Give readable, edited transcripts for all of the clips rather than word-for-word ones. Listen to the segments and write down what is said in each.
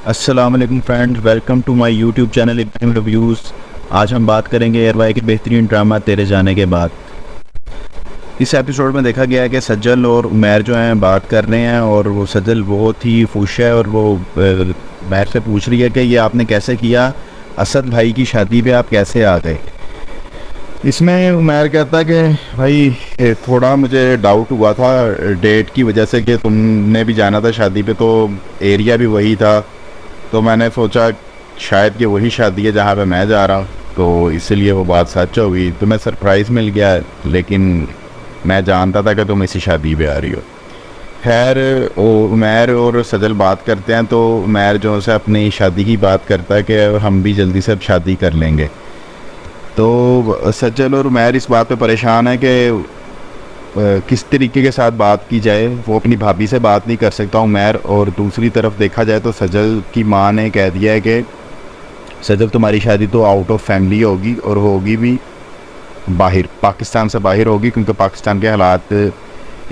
अस्सलाम वालेकुम friends, welcome to my YouTube channel Ibrahim reviews. आज हम बात करेंगे एयरवाई के बेहतरीन ड्रामा तेरे जाने के बाद। इस एपिसोड में देखा गया है कि सज्जल और उमैर जो हैं बात कर रहे हैं और वो सज्जल बहुत ही खुश है और वो उमैर से पूछ रही है कि ये आपने कैसे किया, असद भाई की शादी पे आप कैसे आ गए। इसमें उमैर कहता है कि भाई थोड़ा मुझे डाउट हुआ था डेट की वजह से कि तुमने भी जाना था शादी पे, तो एरिया भी वही था, तो मैंने सोचा शायद कि वही शादी है जहाँ पे मैं जा रहा हूँ, तो इसलिए वो बात सच हो गई। तुम्हें सरप्राइज़ मिल गया, लेकिन मैं जानता था कि तुम इसी शादी पे आ रही हो। खैर उमैर और सजल बात करते हैं, तो उमैर जो से अपनी शादी की बात करता है कि हम भी जल्दी से अब शादी कर लेंगे। तो सज्जल और उमैर इस बात पे परेशान है कि किस तरीके के साथ बात की जाए। वो अपनी भाभी से बात नहीं कर सकता उमैर, और दूसरी तरफ देखा जाए तो सज्जल की माँ ने कह दिया है कि सज्जल तुम्हारी शादी तो आउट ऑफ फैमिली होगी, और होगी भी बाहर, पाकिस्तान से बाहर होगी, क्योंकि पाकिस्तान के हालात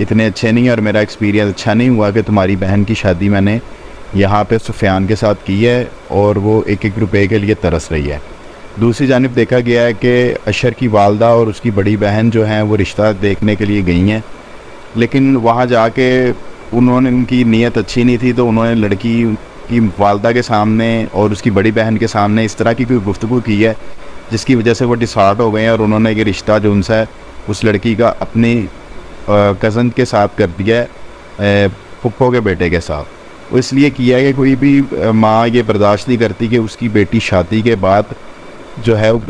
इतने अच्छे नहीं हैं और मेरा एक्सपीरियंस अच्छा नहीं हुआ कि तुम्हारी बहन की शादी मैंने यहाँ पे सुफियान के साथ की है और वो एक एक रुपए के लिए तरस रही है। दूसरी जानिब देखा गया है कि अशर की वालदा और उसकी बड़ी बहन जो हैं वो रिश्ता देखने के लिए गई हैं, लेकिन वहाँ जाके उन्होंने, उनकी नीयत अच्छी नहीं थी, तो उन्होंने लड़की की वालदा के सामने और उसकी बड़ी बहन के सामने इस तरह की कोई गुफ्तगू की है जिसकी वजह से वो डिसहार्ट हो गए हैं, और उन्होंने ये रिश्ता जो उनसे है उस लड़की का अपनी कज़न के साथ कर दिया है, फुप्पो के बेटे के साथ। वो इसलिए किया है कि कोई भी माँ ये बर्दाश्त नहीं करती कि उसकी बेटी शादी के बाद जो है वो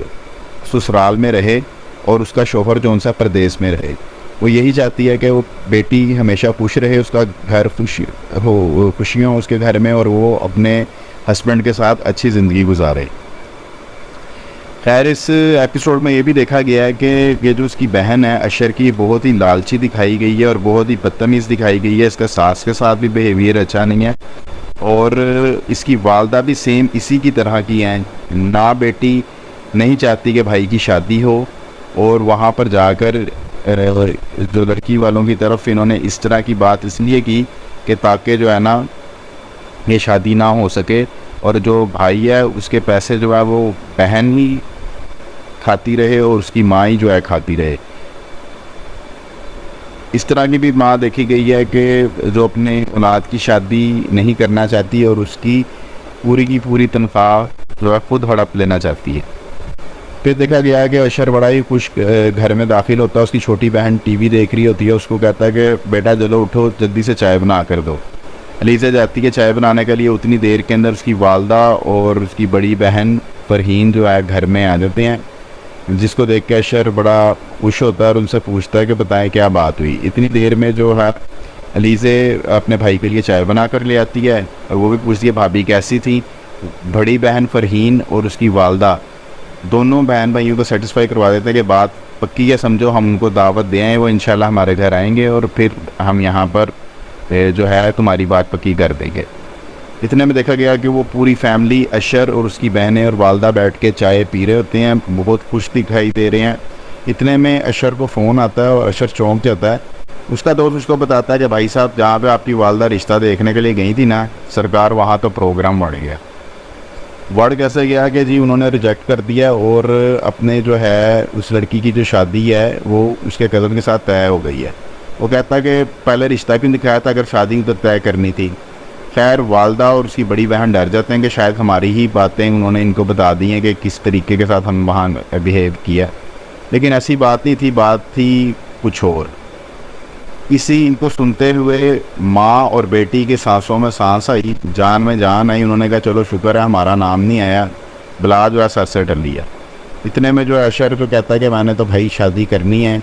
ससुराल में रहे और उसका शोहर जो उनसा परदेश में रहे। वो यही चाहती है कि वो बेटी हमेशा खुश रहे, उसका घर खुशियाँ उसके घर में, और वो अपने हस्बैंड के साथ अच्छी ज़िंदगी गुजारे। खैर इस एपिसोड में ये भी देखा गया है कि ये जो उसकी बहन है अशर की, बहुत ही लालची दिखाई गई है और बहुत ही बदतमीज़ दिखाई गई है। इसका सास के साथ भी बिहेवियर अच्छा नहीं है, और इसकी वालदा भी सेम इसी की तरह की हैं। ना बेटी नहीं चाहती कि भाई की शादी हो, और वहाँ पर जाकर जो लड़की वालों की तरफ इन्होंने इस तरह की बात इसलिए की कि ताकि जो है ना ये शादी ना हो सके, और जो भाई है उसके पैसे जो है वो बहन ही खाती रहे और उसकी माँ ही जो है खाती रहे। इस तरह की भी माँ देखी गई है कि जो अपने औलाद की शादी नहीं करना चाहती और उसकी पूरी की पूरी तनख्वाह जो है खुद हड़प लेना चाहती है। फिर देखा गया है कि अशर बड़ा ही खुश घर में दाखिल होता है, उसकी छोटी बहन टीवी देख रही होती है, उसको कहता है कि बेटा चलो उठो, जल्दी से चाय बना कर दो। अलीज़ा जाती है चाय बनाने के लिए, उतनी देर के अंदर उसकी वालदा और उसकी बड़ी बहन फरहीन जो है घर में आ जाते हैं, जिसको देख के अशर बड़ा खुश होता है और उनसे पूछता है कि बताएं क्या बात हुई। इतनी देर में जो है अलीज़े अपने भाई के लिए चाय बना कर ले आती है, और वो भी पूछती है भाभी कैसी थी। बड़ी बहन फरहीन और उसकी वालदा दोनों बहन भाइयों को सेटिस्फाई करवा देते हैं कि बात पक्की है, समझो हम उनको दावत दें हैं, वो इंशाल्लाह हमारे घर आएंगे और फिर हम यहाँ पर जो है तुम्हारी बात पक्की कर देंगे। इतने में देखा गया कि वो पूरी फैमिली अशर और उसकी बहनें और वालदा बैठ के चाय पी रहे होते हैं, बहुत खुश दिखाई दे रहे हैं। इतने में अशर को फ़ोन आता है और अशर चौंक जाता है। उसका दोस्त उसको बताता है कि भाई साहब जहाँ पे आपकी वालदा रिश्ता देखने के लिए गई थी ना सरकार, वहाँ तो प्रोग्राम बढ़ गया। वर्ड कैसे गया कि जी उन्होंने रिजेक्ट कर दिया और अपने जो है उस लड़की की जो शादी है वो उसके कज़न के साथ तय हो गई है। वो कहता है कि पहले रिश्ता क्यों दिखाया था अगर शादी तो तय करनी थी। खैर वालदा और उसकी बड़ी बहन डर जाते हैं कि शायद हमारी ही बातें उन्होंने इनको बता दी हैं कि किस तरीके के साथ हम वहाँ बिहेव किया, लेकिन ऐसी बात नहीं थी, बात थी कुछ और। इसी इनको सुनते हुए माँ और बेटी के सांसों में सांस आई, जान में जान आई। उन्होंने कहा चलो शुक्र है हमारा नाम नहीं आया, बला जो है सर से टल लिया। इतने में जो अशर जो कहता है कि मैंने तो भाई शादी करनी है,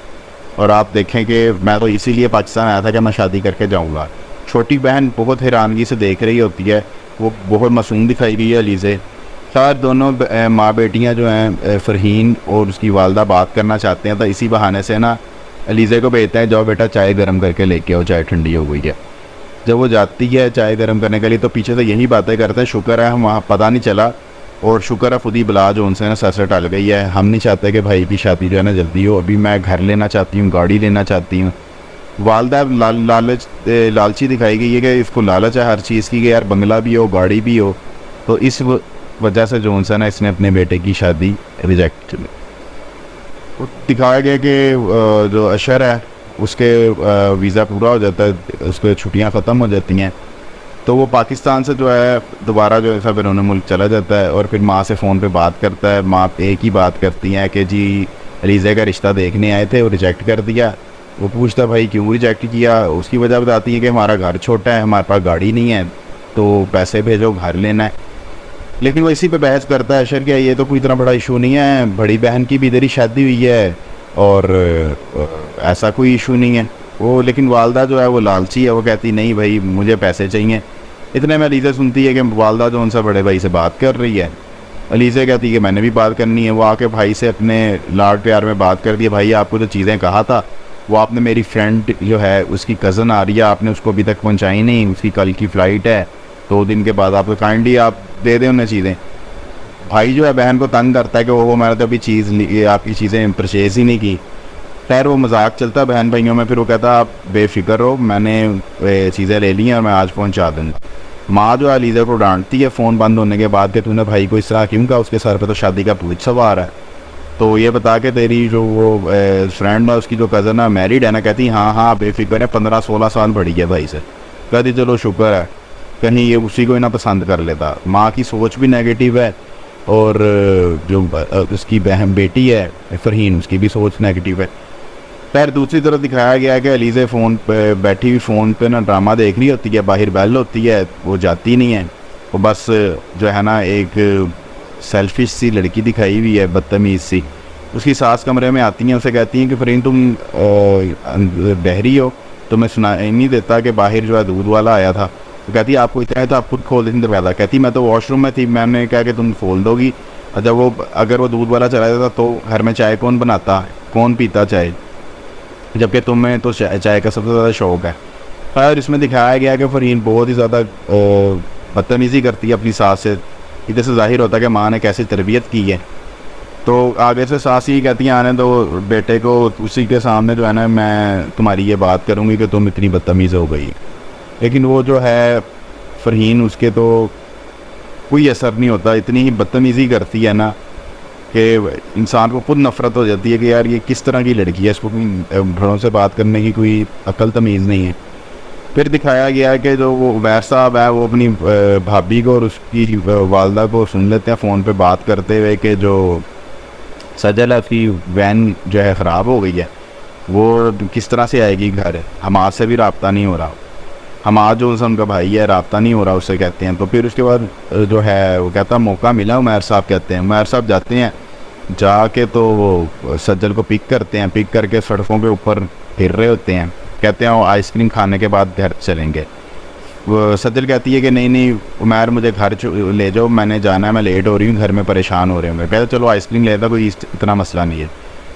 और आप देखें कि मैं तो इसीलिए पाकिस्तान आया था कि मैं शादी करके जाऊंगा। छोटी बहन बहुत हैरानगी से देख रही होती है, वो बहुत मासूम दिखाई गई है अलीज़े। खैर दोनों माँ बेटियाँ जो हैं फरहीन और उसकी वालदा बात करना चाहते हैं, तो इसी बहाने से ना अलीज़े को भेजते हैं जाओ बेटा चाय गर्म करके लेके आओ, चाय ठंडी हो गई है। जब वो जाती है चाय गर्म करने के लिए तो पीछे से यही बातें करते हैं, शुक्र है हम वहाँ पता नहीं चला, और शुक्र है खुद ही बला जो उनसे ना सर से टल गई है। हम नहीं चाहते कि भाई की शादी जो है ना जल्दी हो, अभी मैं घर लेना चाहती हूँ, गाड़ी लेना चाहती हूँ। वालदा लालची दिखाई गई है कि इसको लालच है हर चीज़ की कि यार बंगला भी हो गाड़ी भी हो, तो इस वजह से जो है ना इसने अपने बेटे की शादी रिजेक्ट की। वो दिखाया गया कि जो अशर है उसके वीज़ा पूरा हो जाता है, उसके छुट्टियां ख़त्म हो जाती हैं, तो वो पाकिस्तान से जो है दोबारा जो है सब बैरून मुल्क चला जाता है और फिर माँ से फ़ोन पे बात करता है। माँ एक ही बात करती हैं कि जी अलीज़ा का रिश्ता देखने आए थे और रिजेक्ट कर दिया। वो पूछता भाई क्यों रिजेक्ट किया, उसकी वजह बताती है कि हमारा घर छोटा है, हमारे पास गाड़ी नहीं है, तो पैसे भेजो घर लेना है। लेकिन वो इसी पे बहस करता है अशर क्या ये तो कोई इतना बड़ा इशू नहीं है, बड़ी बहन की भी इधर ही शादी हुई है और ऐसा कोई इशू नहीं है वो। लेकिन वालदा जो है वो लालची है, वो कहती नहीं भाई मुझे पैसे चाहिए। इतने में अलीज़ा सुनती है कि वालदा जो उनसे बड़े भाई से बात कर रही है। अलीज़ा कहती है कि मैंने भी बात करनी है। वो आके भाई से अपने लाड प्यार में बात कर दी, भाई आपको जो चीज़ें कहा था वो आपने मेरी फ्रेंड जो है उसकी कज़न आ रही है, आपने उसको अभी तक पहुँचाई नहीं, उसकी कल की फ़्लाइट है, 2 दिन के बाद आपको काइंडली आप दे दें उन्हें चीज़ें। भाई जो है बहन को तंग करता है कि वो मैंने तो अभी आपकी चीज़ें परचेज़ ही नहीं की। खैर वो मजाक चलता है बहन भाइयों में। फिर वो कहता आप बेफिक्र हो, मैंने चीज़ें ले ली हैं और मैं आज पहुंचा दूँगा। माँ जो है अलीज़ा को डांटती है फ़ोन बंद होने के बाद कि तूने भाई को इस तरह क्यों कहा, उसके सर पे तो शादी का पूछ सवार है। तो ये बता के तेरी जो वो फ्रेंड है उसकी जो कज़न है मैरिड है ना, कहती हाँ हाँ बेफिक्र है, 15-16 साल बड़ी है भाई से। कहती चलो शुक्र है कहीं ये उसी को ही ना पसंद कर लेता। माँ की सोच भी नेगेटिव है और जो उसकी बहन बेटी है फरहीन उसकी भी सोच नेगेटिव है। खैर दूसरी तरफ दिखाया गया है कि अलीज़ा फ़ोन पे बैठी हुई फ़ोन पे ना ड्रामा देख रही होती है, बाहर बेल होती है, वो जाती नहीं है। वो बस जो है ना एक सेल्फिश सी लड़की दिखाई हुई है, बदतमीज़ सी। उसकी सास कमरे में आती हैं, उसे कहती हैं कि फरहीन तुम बहरी हो, तो मैं सुनाई नहीं देता कि बाहर जो है दूध वाला आया था। तो कहती है आपको इतना है तो आप खुद खोल देती दरवाज़ा। कहती मैं तो वॉशरूम में थी, मैंने कहा कि तुम खोल दोगी। जब अगर वो दूध वाला चला जाता तो घर में चाय कौन बनाता, कौन पीता चाय, जबकि तुम्हें तो चाय का सबसे ज़्यादा शौक़ है। खैर इसमें दिखाया गया कि फरहीन बहुत ही ज़्यादा बदतमीज़ी करती है अपनी सास से। इधर से जाहिर होता है कि माँ ने कैसी तरबियत की है। तो आगे से सास ही कहती हैं आने दो बेटे को, उसी के सामने जो है ना मैं तुम्हारी ये बात करूँगी कि तुम इतनी बदतमीज़ हो गई। लेकिन वो जो है फरहीन उसके तो कोई असर नहीं होता, इतनी ही बदतमीज़ी करती है ना कि इंसान को खुद नफ़रत हो जाती है कि यार ये किस तरह की लड़की है, इसको कोई बड़ों से बात करने की कोई अक्ल तमीज़ नहीं है। फिर दिखाया गया है कि जो वो उमैर साहब है वो अपनी भाभी को और उसकी वालदा को सुन लेते हैं फ़ोन पे बात करते हुए कि जो सजल है उसकी वैन जो है ख़राब हो गई है, वो किस तरह से आएगी घर, हमाद से भी रब्ता नहीं हो रहा, हमाद जो उनका भाई है रब्ता नहीं हो रहा उससे कहते हैं। तो फिर उसके बाद जो है वो कहता मौका मिला, उमैर साहब कहते हैं, उमैर साहब जाते हैं, जाके तो वो सज्जल को पिक करते हैं, पिक करके सड़कों के ऊपर फिर रहे होते हैं, कहते हैं वो आइसक्रीम खाने के बाद घर चलेंगे। वो सज्जल कहती है कि नहीं नहीं उमैर मुझे घर ले जाओ, मैंने जाना है, मैं लेट हो रही हूँ, घर में परेशान हो रहे होंगे। कहते चलो आइसक्रीम लेता, कोई इतना मसला नहीं है।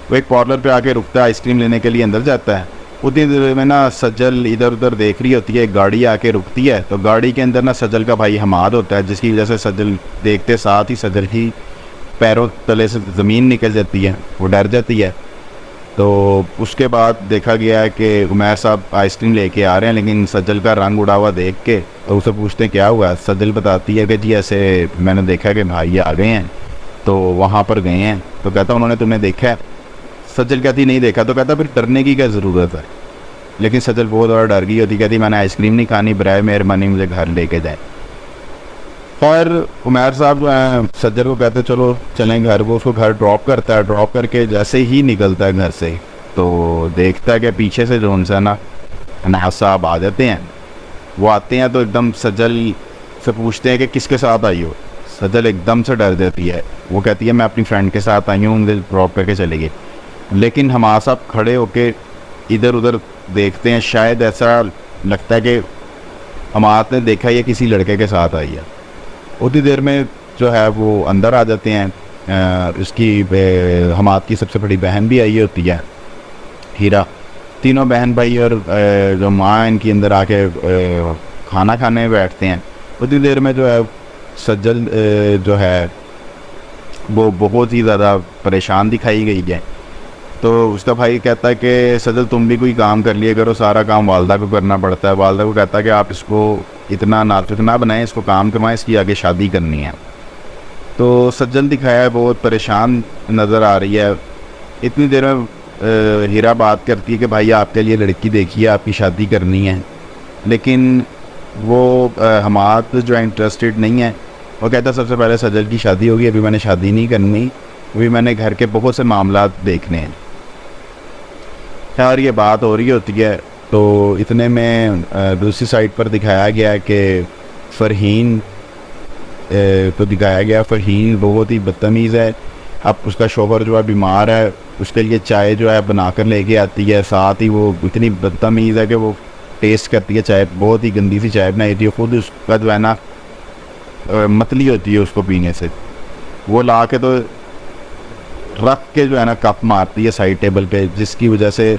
वो एक पार्लर पे आके रुकता है, आइसक्रीम लेने के लिए अंदर जाता है। उतनी देर में ना सज्जल इधर उधर देख रही होती है, एक गाड़ी आके रुकती है, तो गाड़ी के अंदर ना सज्जल का भाई हमाद होता है, जिसकी वजह से सज्जल देखते साथ ही सज्जल की पैरों तले से ज़मीन निकल जाती है, वो डर जाती है। तो उसके बाद देखा गया है कि उमैर साहब आइसक्रीम लेके आ रहे हैं, लेकिन सज्जल का रंग उड़ा हुआ देख के और उसे पूछते हैं क्या हुआ। सज्जल बताती है कि जी ऐसे मैंने देखा कि भाई आ गए हैं तो वहाँ पर गए हैं। तो कहता उन्होंने तुम्हें देखा है? सज्जल कहती नहीं देखा। तो कहता फिर डरने की क्या ज़रूरत है। लेकिन सज्जल बहुत ज़्यादा डर गई होती, कहती मैंने आइसक्रीम नहीं खानी, बराए मेहरबानी मुझे घर लेके जाए। और उमैर साहब जो हैं सज्जल को कहते चलो चलें घर। वो उसको घर ड्रॉप करता है, ड्रॉप करके जैसे ही निकलता है घर से तो देखता है कि पीछे से जो उनसे ना नाज साहब आ जाते हैं। वो आते हैं तो एकदम सज्जल से पूछते हैं कि किसके साथ आई हो। सज्जल एकदम से डर जाती है, वो कहती है मैं अपनी फ्रेंड के साथ आई हूँ, उनसे ड्रॉप करके चले गए। लेकिन हमारा साहब खड़े होके इधर उधर देखते हैं, शायद ऐसा लगता है कि हमारा ने देखा ये किसी लड़के के साथ आई है। उतनी देर में जो है वो अंदर आ जाते हैं। उसकी हमाद की सबसे बड़ी बहन भी आई होती है, हीरा। तीनों बहन भाई और जो माँ इनकी अंदर आके खाना खाने बैठते हैं। उतनी देर में जो है सज्जल जो है वो बहुत ही ज़्यादा परेशान दिखाई गई है। तो उसका भाई कहता है कि सजल तुम भी कोई काम कर लिया करो, सारा काम वालदा को करना पड़ता है। वालदा को कहता है कि आप इसको इतना नाजुक ना बनाएं, इसको काम करवाएं, इसकी आगे शादी करनी है। तो सज्जन दिखाया है बहुत परेशान नज़र आ रही है। इतनी देर में हीरा बात करती है कि भाई आपके लिए लड़की देखी है, आपकी शादी करनी है। लेकिन वो हमाद जो है इंटरेस्टेड नहीं है। वो कहता सबसे पहले सज्जन की शादी होगी, अभी मैंने शादी नहीं करनी, अभी मैंने घर के बहुत से मामला देखने हैं। खैर ये बात हो रही होती है तो इतने में दूसरी साइड पर दिखाया गया कि फ़रहीन को दिखाया गया। फ़रहीन बहुत ही बदतमीज़ है। अब उसका शौहर जो है बीमार है, उसके लिए चाय जो है बना कर लेके आती है, साथ ही वो इतनी बदतमीज़ है कि वो टेस्ट करती है चाय, बहुत ही गंदी सी चाय बनाई थी। खुद उसका जो है ना मतली होती है उसको पीने से। वो ला के तो रख के जो है ना कप मारती है साइड टेबल पे, जिसकी वजह से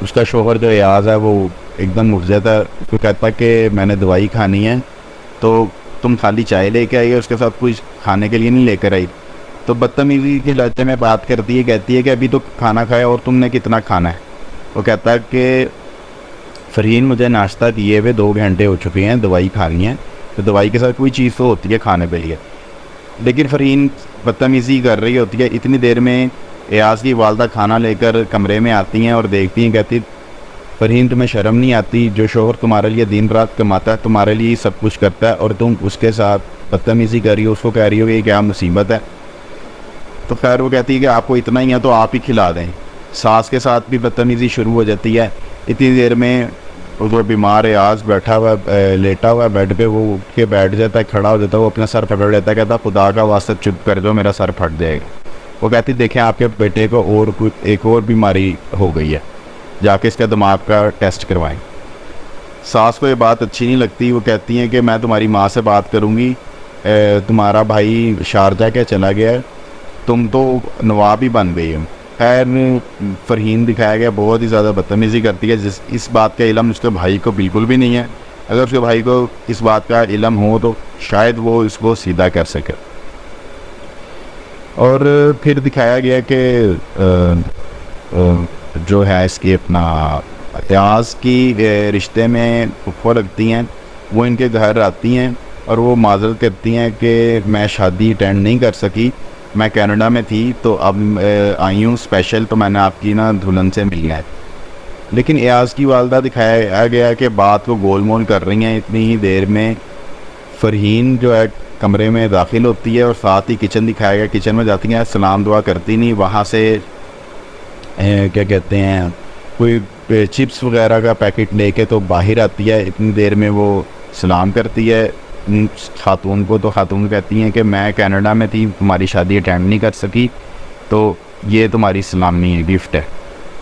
उसका शौहर जो याज है वो एकदम उठ जाता है। तो कहता है कि मैंने दवाई खानी है, तो तुम खाली चाय लेके आई है, उसके साथ कुछ खाने के लिए नहीं लेकर आई। तो बदतमीज़ी के लहजे में बात करती है, कहती है कि अभी तो खाना खाया और तुमने कितना खाना है। वो कहता है कि फ़रहीन मुझे नाश्ता दिए हुए 2 घंटे हो चुके हैं, दवाई खानी है, तो दवाई के साथ कोई चीज़ तो होती है खाने के लिए। लेकिन फ़रहीन बदतमीज़ी कर रही होती है। इतनी देर में एयाज की वालदा खाना लेकर कमरे में आती हैं और देखती हैं, कहती फ़रहीन तुम्हें शर्म नहीं आती, जो शौहर तुम्हारे लिए दिन रात कमाता है, तुम्हारे लिए सब कुछ करता है, और तुम उसके साथ बदतमीज़ी कर रही हो, उसको कह रही हो कि क्या मुसीबत है। तो खैर वो कहती है कि आपको इतना ही है तो आप ही खिला दें। सास के साथ भी बदतमीज़ी शुरू हो जाती है। इतनी देर में वो बीमार एयाज बैठा हुआ लेटा हुआ बेड पे, वो उठ के बैठ जाता है, खड़ा हो जाता है, वो अपना सर पकड़ लेता है, कहता खुदा का वास्ता चुप कर दो, मेरा सर फट जाएगा। वो कहती देखें आपके बेटे को और कुछ एक और बीमारी हो गई है, जाके इसका दिमाग का टेस्ट करवाएं। सास को ये बात अच्छी नहीं लगती। वो कहती हैं कि मैं तुम्हारी माँ से बात करूँगी, तुम्हारा भाई शारजा के चला गया है, तुम तो नवाब ही बन गई हो। खैर फ़रहीन दिखाया गया बहुत ही ज़्यादा बदतमीज़ी करती है, जिस इस बात का इल्म उसके भाई को बिल्कुल भी नहीं है। अगर उसके भाई को इस बात का इल्म हो तो शायद वो इसको सीधा कर सके। और फिर दिखाया गया कि जो है इसकी अपना एयाज की रिश्ते में फुफो लगती हैं, वो इनके घर आती हैं और वो माजरत करती हैं कि मैं शादी अटेंड नहीं कर सकी, मैं कनाडा में थी तो अब आई हूँ स्पेशल, तो मैंने आपकी ना दुल्हन से मिलना है। लेकिन एयाज की वालदा दिखाया गया कि बात को गोल मोल कर रही हैं। इतनी ही देर में फ़रहीन जो है कमरे में दाखिल होती है और साथ ही किचन दिखाया गया। किचन में जाती हैं, सलाम दुआ करती नहीं, वहाँ से क्या कहते हैं कोई चिप्स वगैरह का पैकेट लेके तो बाहर आती है। इतनी देर में वो सलाम करती है खातून को, तो खातून कहती हैं कि मैं कनाडा में थी, तुम्हारी शादी अटेंड नहीं कर सकी, तो ये तुम्हारी सलामी है, गिफ्ट है।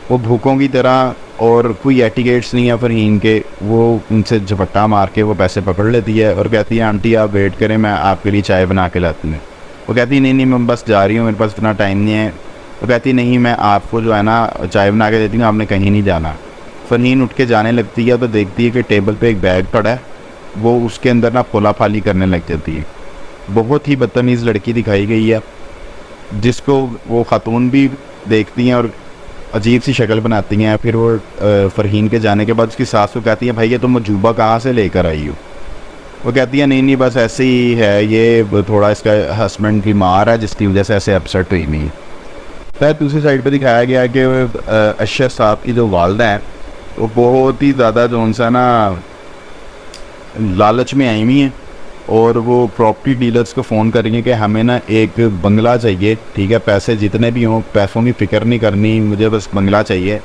वो भूखों की तरह, और कोई एटिकेट्स नहीं है फ़रहीन के, वो उनसे झपट्टा मार के वो पैसे पकड़ लेती है और कहती है आंटी आप वेट करें, मैं आपके लिए चाय बना के लाती हूँ। वो कहती है नहीं मैं बस जा रही हूँ, मेरे पास इतना टाइम नहीं है। वो कहती नहीं मैं आपको जो है ना चाय बना के देती हूँ, आपने कहीं नहीं जाना। फ़रहीन उठ के जाने लगती है तो देखती है कि टेबल पे एक बैग पड़ा है, वो उसके अंदर ना फोला फाली करने लग जाती है। बहुत ही बदतमीज़ लड़की दिखाई गई है, जिसको वो खातून भी देखती हैं और अजीब सी शक्ल बनाती हैं। फिर वो फ़रहीन के जाने के बाद उसकी सास को कहती है भाई ये तुम मजूबा कहाँ से लेकर आई हो। वो कहती है नहीं बस ऐसे ही है, ये थोड़ा इसका हस्बैंड बीमार है जिसकी वजह से ऐसे अपसेट हुई नहीं। फिर दूसरी साइड पे दिखाया गया कि अशर साहब की जो वालदा है वो बहुत ही ज़्यादा जो उनसा ना लालच में आई हुई हैं, और वो प्रॉपर्टी डीलर्स को फ़ोन कर रही हैं कि हमें ना एक बंगला चाहिए, ठीक है, पैसे जितने भी हों, पैसों की फ़िक्र नहीं करनी, मुझे बस बंगला चाहिए,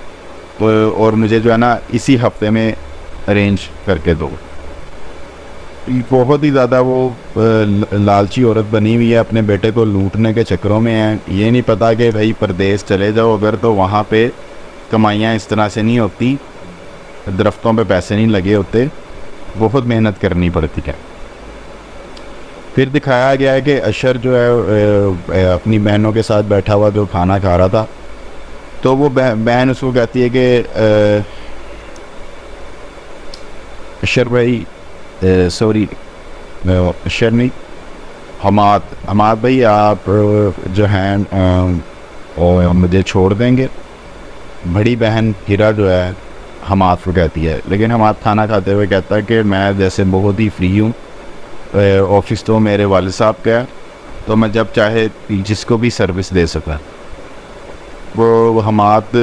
तो और मुझे जो है ना इसी हफ्ते में अरेंज करके दो। बहुत ही ज़्यादा वो लालची औरत बनी हुई है, अपने बेटे को लूटने के चक्करों में है। ये नहीं पता कि भाई परदेश चले जाओ अगर तो वहाँ पे कमाइयाँ इस तरह से नहीं होती, दरख्तों पे पैसे नहीं लगे होते, बहुत मेहनत करनी पड़ती है। फिर दिखाया गया है कि अशर जो है अपनी बहनों के साथ बैठा हुआ जो खाना खा रहा था, तो वो बहन उसको कहती है कि अशर भाई सॉरी अशर नहीं हमाद भाई आप जो हैं और मुझे छोड़ देंगे। बड़ी बहन हिरा जो है हमाद को कहती है, लेकिन हमाद खाना खाते हुए कहता है कि मैं जैसे बहुत ही फ्री हूँ, ऑफिस तो मेरे वालिद साहब का है, तो मैं जब चाहे जिसको भी सर्विस दे सका। वो हमाद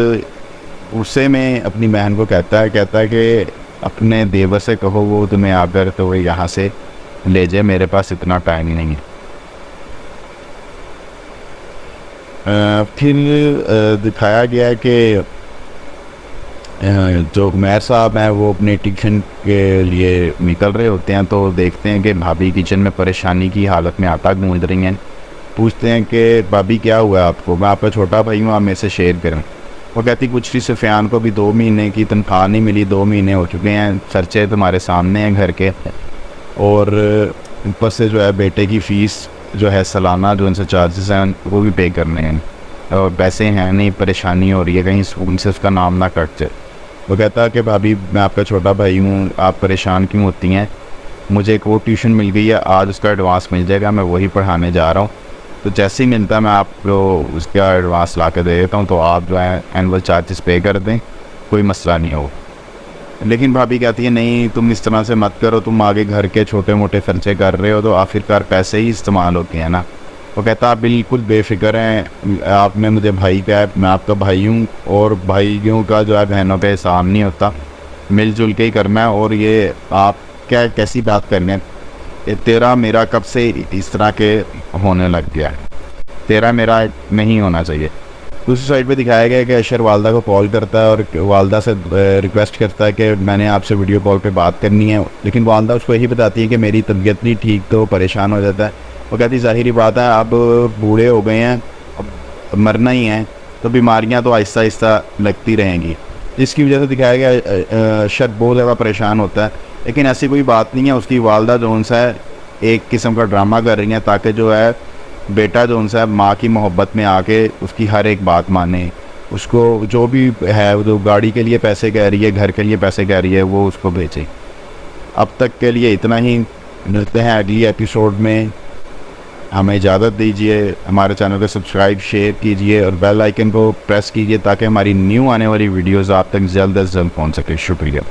उससे में अपनी बहन को कहता है कि अपने देवर से कहो वो तुम्हें आकर तो वो यहाँ से ले जाए, मेरे पास इतना टाइम ही नहीं है। फिर दिखाया गया है कि जो उमैर साहब हैं वो अपने ट्यूशन के लिए निकल रहे होते हैं, तो देखते हैं कि भाभी किचन में परेशानी की हालत में आटा गूंद रही हैं। पूछते हैं कि भाभी क्या हुआ है आपको, मैं आपका छोटा भाई हूँ, आप मेरे से शेयर करें। वो कहती कुछ नहीं, सुफियान को भी 2 महीने की तनख्वाह नहीं मिली, 2 महीने हो चुके हैं, खर्चे तुम्हारे सामने हैं घर के, और ऊपर से जो है बेटे की फ़ीस जो है सालाना जो उनसे चार्जेस हैं वो भी पे करने हैं, और पैसे हैं नहीं, परेशानी हो रही है कहीं स्कूल से उसका नाम ना कट जाए। वो कहता है कि भाभी मैं आपका छोटा भाई हूँ, आप परेशान क्यों होती हैं, मुझे एक वो ट्यूशन मिल गई है, आज उसका एडवांस मिल जाएगा, मैं वही पढ़ाने जा रहा हूँ, तो जैसे ही मिलता है मैं आपको उसका एडवांस ला के दे देता हूँ, तो आप जो है एनुअल चार्जेस पे कर दें, कोई मसला नहीं हो। लेकिन भाभी कहती है नहीं तुम इस तरह से मत करो, तुम आगे घर के छोटे मोटे खर्चे कर रहे हो तो आखिरकार पैसे ही इस्तेमाल होते हैं ना। वो कहता आप बिल्कुल बेफिक्र हैं, आपने मुझे भाई कहा है, मैं आपका भाई हूँ, और भाइयों का जो है बहनों पे एहसान नहीं होता, मिलजुल के ही करना है। और ये आप क्या कैसी बात करने, ये तेरा मेरा कब से इस तरह के होने लग गया है, तेरा मेरा नहीं होना चाहिए। दूसरी साइड पे दिखाया गया है कि अशर वालदा को कॉल करता है और वालदा से रिक्वेस्ट करता है कि मैंने आपसे वीडियो कॉल पे बात करनी है, लेकिन वालदा उसको यही बताती है कि मेरी तबीयत नहीं ठीक, तो परेशान हो जाता है। वो कहती ज़ाहिरी बात है अब बूढ़े हो गए हैं, अब मरना ही है, तो बीमारियां तो आहिस्ता आहिस्ता लगती रहेंगी, जिसकी वजह से दिखाया गया अशर बहुत ज़्यादा परेशान होता है। लेकिन ऐसी कोई बात नहीं है, उसकी वालदा जो उनसा है एक किस्म का ड्रामा कर रही हैं ताकि जो है बेटा जो उनसे माँ की मोहब्बत में आके उसकी हर एक बात माने, उसको जो भी है, जो गाड़ी के लिए पैसे कह रही है, घर के लिए पैसे कह रही है, वो उसको भेजे। अब तक के लिए इतना ही, मिलते हैं अगली एपिसोड में, हमें इजाज़त दीजिए। हमारे चैनल को सब्सक्राइब शेयर कीजिए और बेल आइकन को प्रेस कीजिए ताकि हमारी न्यू आने वाली वीडियोज़ आप तक जल्द अज जल्द पहुँच सके। शुक्रिया।